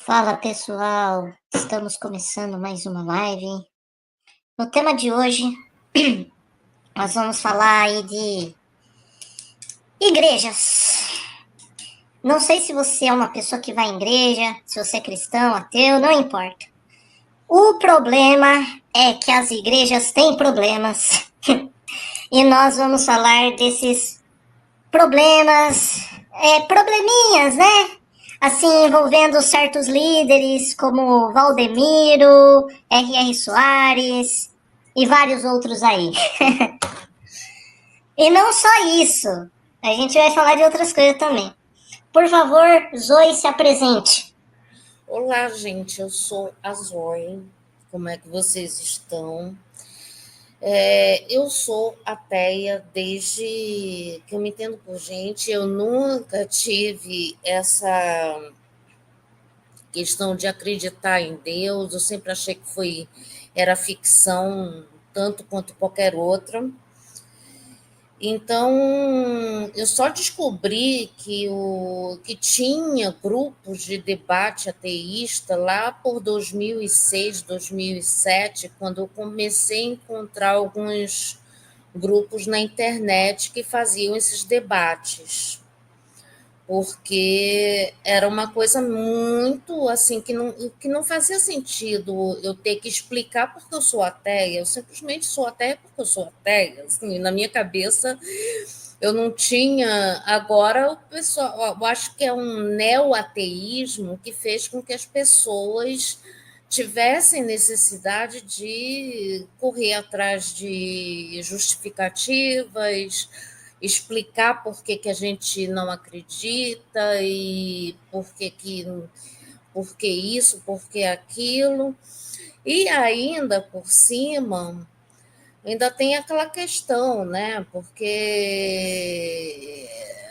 Fala pessoal, estamos começando mais uma live. No tema de hoje, nós vamos falar aí de igrejas. Não sei se você é uma pessoa que vai à igreja, se você é cristão, ateu, não importa. O problema é que as igrejas têm problemas. E nós vamos falar desses problemas, probleminhas, né? Assim, envolvendo certos líderes como Valdemiro, R.R. Soares e vários outros aí. E não só isso, a gente vai falar de outras coisas também. Por favor, Zoe, se apresente. Olá, gente, eu sou a Zoe. Como é que vocês estão? Eu sou ateia desde que eu me entendo por gente. Eu nunca tive essa questão de acreditar em Deus. Eu sempre achei que era ficção, tanto quanto qualquer outra. Então, eu só descobri que tinha grupos de debate ateísta lá por 2006, 2007, quando eu comecei a encontrar alguns grupos na internet que faziam esses debates, porque era uma coisa muito assim que não fazia sentido eu ter que explicar porque eu sou ateia. Eu simplesmente sou ateia porque eu sou ateia. Assim, na minha cabeça eu não tinha. Agora o pessoal, eu acho que é um neo-ateísmo que fez com que as pessoas tivessem necessidade de correr atrás de justificativas, explicar por que, que a gente não acredita e por que isso, por que aquilo. E ainda por cima, ainda tem aquela questão, né? Porque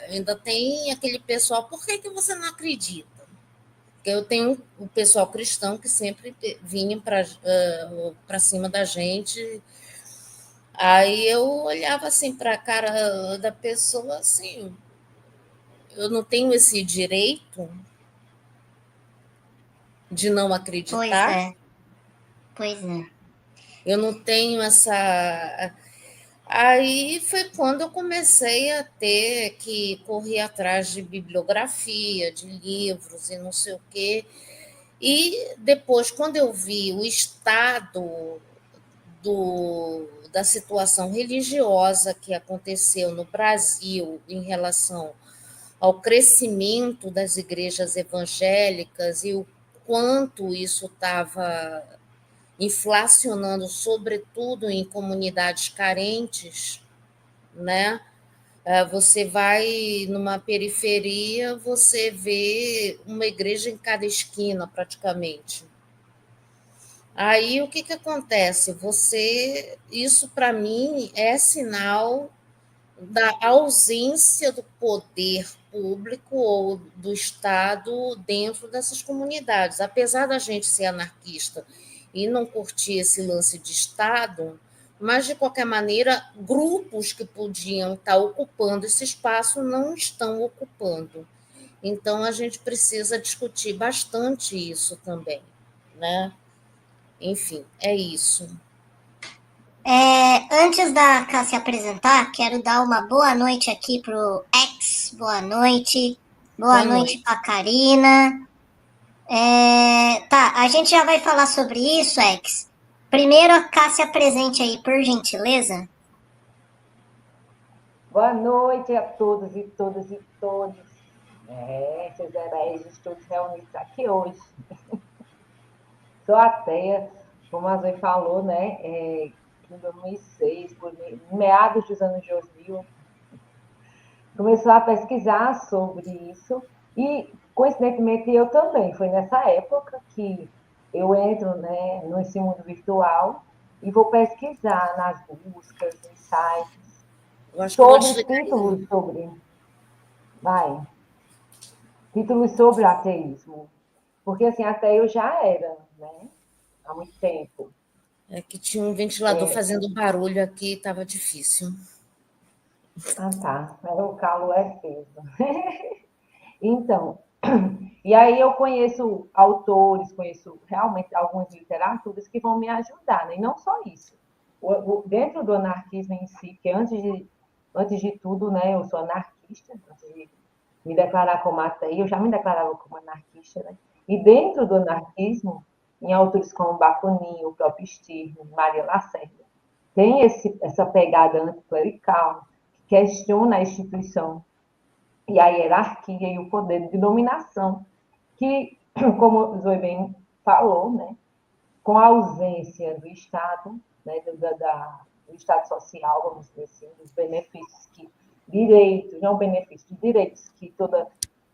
ainda tem aquele pessoal, por que, que você não acredita? Porque eu tenho o pessoal cristão que sempre vinha para cima da gente. Aí eu olhava assim para a cara da pessoa assim, eu não tenho esse direito de não Pois acreditar, é, pois é. eu não tenho essa. Aí foi quando eu comecei a ter que correr atrás de bibliografia, de livros e não sei o quê. E depois, quando eu vi o estado da situação religiosa que aconteceu no Brasil em relação ao crescimento das igrejas evangélicas e o quanto isso estava inflacionando, sobretudo em comunidades carentes, né? Você vai numa periferia, você vê uma igreja em cada esquina, praticamente. Aí o que, que acontece? Isso para mim é sinal da ausência do poder público ou do Estado dentro dessas comunidades. Apesar da gente ser anarquista e não curtir esse lance de Estado, mas, de qualquer maneira, grupos que podiam estar ocupando esse espaço não estão ocupando. Então, a gente precisa discutir bastante isso também, né? Enfim, é isso. Antes da Cássia se apresentar, quero dar uma boa noite aqui pro X. Boa noite. Boa Boa noite noite. pra Karina. Tá, a gente já vai falar sobre isso, X. Primeiro, a Cássia presente aí, por gentileza. Boa noite a todos e todas e todos. Seus hereges todos reunidos aqui hoje. Sou ateia, como a Zoe falou, né? Em 2006, por meados dos anos 2000, começou a pesquisar sobre isso e, coincidentemente, eu também. Foi nessa época que eu entro, né, nesse mundo virtual e vou pesquisar nas buscas, nos sites, Eu acho que eu vou sobre desligar isso. títulos sobre... Vai. Títulos sobre ateísmo. Porque, assim, até eu já era, né? Há muito tempo. É que tinha um ventilador fazendo barulho aqui, estava difícil. Ah, tá. O calo é peso. Então, E aí eu conheço autores, conheço realmente algumas literaturas que vão me ajudar, né? E não só isso. Dentro do anarquismo em si, porque antes de tudo, né, eu sou anarquista, antes de me declarar como ateia, eu já me declarava como anarquista, né? E dentro do anarquismo, em autores como Bakunin, o próprio Stirner, Maria Lacerda, tem essa pegada anticlerical, que questiona a instituição e a hierarquia e o poder de dominação, que, como o Zoe bem falou, né, com a ausência do Estado, né, do Estado social, vamos dizer assim, dos benefícios direitos, não benefícios, direitos que toda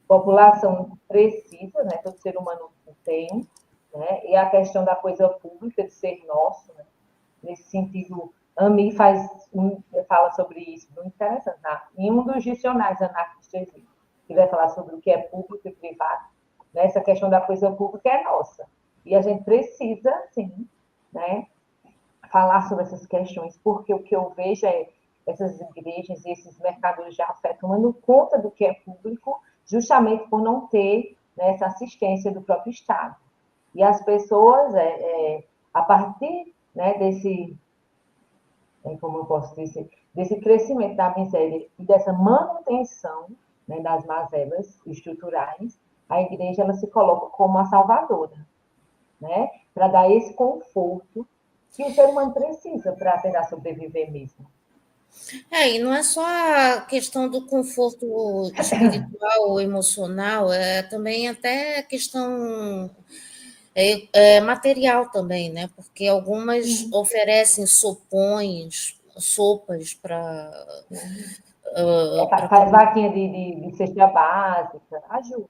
população precisa, né, todo ser humano tem, né, e a questão da coisa pública, de ser nosso, né, nesse sentido, Ami fala sobre isso, muito interessante, né? Em um dos dicionários anarquistas, que vai falar sobre o que é público e privado, né? Essa questão da coisa pública é nossa. E a gente precisa, sim, né, falar sobre essas questões, porque o que eu vejo é essas igrejas e esses mercadores de afeto tomando conta do que é público, justamente por não ter, né, essa assistência do próprio Estado. E as pessoas, a partir, né, como eu posso dizer, desse crescimento da miséria e dessa manutenção, né, das mazelas estruturais, a igreja ela se coloca como a salvadora, né, para dar esse conforto que o ser humano precisa para tentar sobreviver mesmo. E não é só a questão do conforto espiritual ou emocional, é também até questão material também, né? Porque algumas oferecem sopas para Faz vaquinha de cesta básica, ajuda.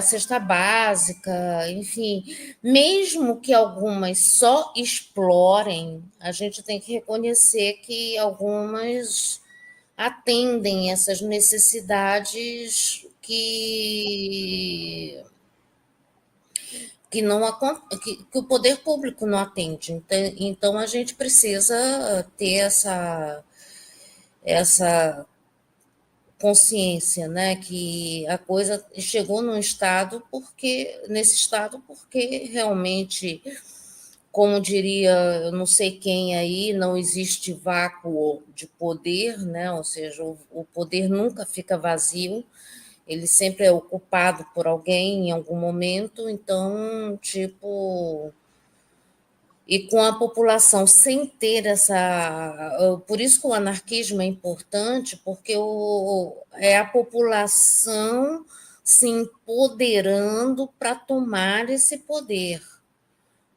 Cesta básica, enfim, mesmo que algumas só explorem, a gente tem que reconhecer que algumas atendem essas necessidades que não que o poder público não atende. Então a gente precisa ter essa consciência, né, que a coisa chegou nesse estado porque realmente, como diria, eu não sei quem aí, não existe vácuo de poder, né? Ou seja, o poder nunca fica vazio, ele sempre é ocupado por alguém em algum momento, então, tipo, e com a população sem ter essa. Por isso que o anarquismo é importante, porque é a população se empoderando para tomar esse poder.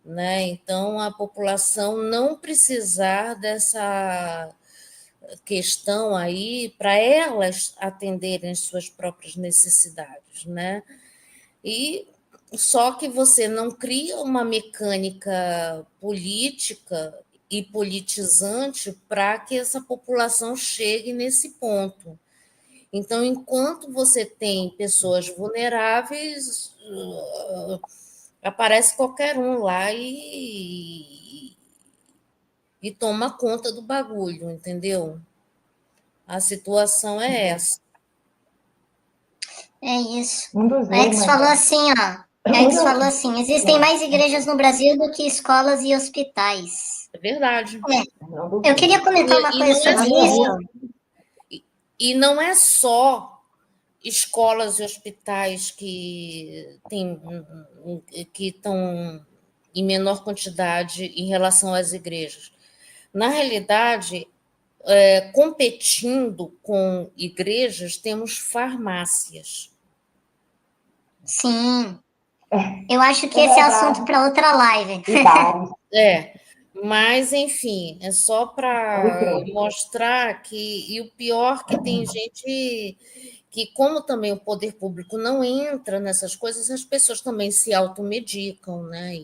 Né? Então, a população não precisar dessa questão aí para elas atenderem as suas próprias necessidades. Né? E só que você não cria uma mecânica política e politizante para que essa população chegue nesse ponto. Então, enquanto você tem pessoas vulneráveis, aparece qualquer um lá e toma conta do bagulho, entendeu? A situação é essa. É isso. Um dos O Ex lemas, falou assim, ó. O Ex falou assim: existem mais igrejas no Brasil do que escolas e hospitais. É verdade. Eu queria comentar uma coisa sobre isso. Não é só escolas e hospitais que estão em menor quantidade em relação às igrejas. Na realidade, competindo com igrejas, temos farmácias. Sim. Eu acho que esse é assunto para outra live. Mas, enfim, é só para mostrar que. E o pior que tem gente que, como também o poder público não entra nessas coisas, as pessoas também se automedicam, né?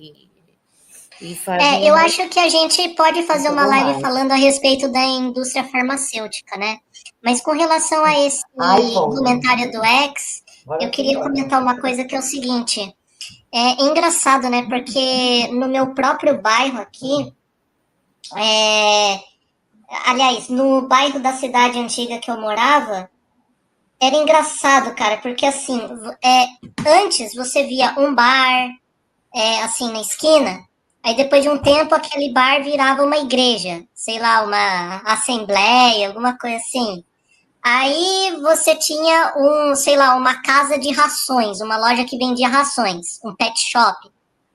E fazem. Eu acho que a gente pode fazer uma live falando a respeito da indústria farmacêutica, né? Mas com relação a esse comentário do Ex, eu queria comentar uma coisa que é o seguinte. É engraçado, né? Porque no meu próprio bairro aqui, aliás, no bairro da cidade antiga que eu morava, Era engraçado, cara, porque assim, antes você via um bar, assim, na esquina, aí depois de um tempo aquele bar virava uma igreja, sei lá, uma assembleia, alguma coisa assim. Aí você tinha sei lá, uma casa de rações, uma loja que vendia rações, um pet shop.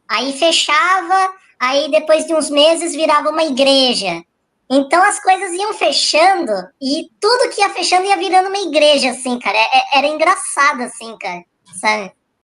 Aí fechava, aí depois de uns meses virava uma igreja. Então as coisas iam fechando e tudo que ia fechando ia virando uma igreja, assim, cara. Era engraçado, assim, cara, sabe?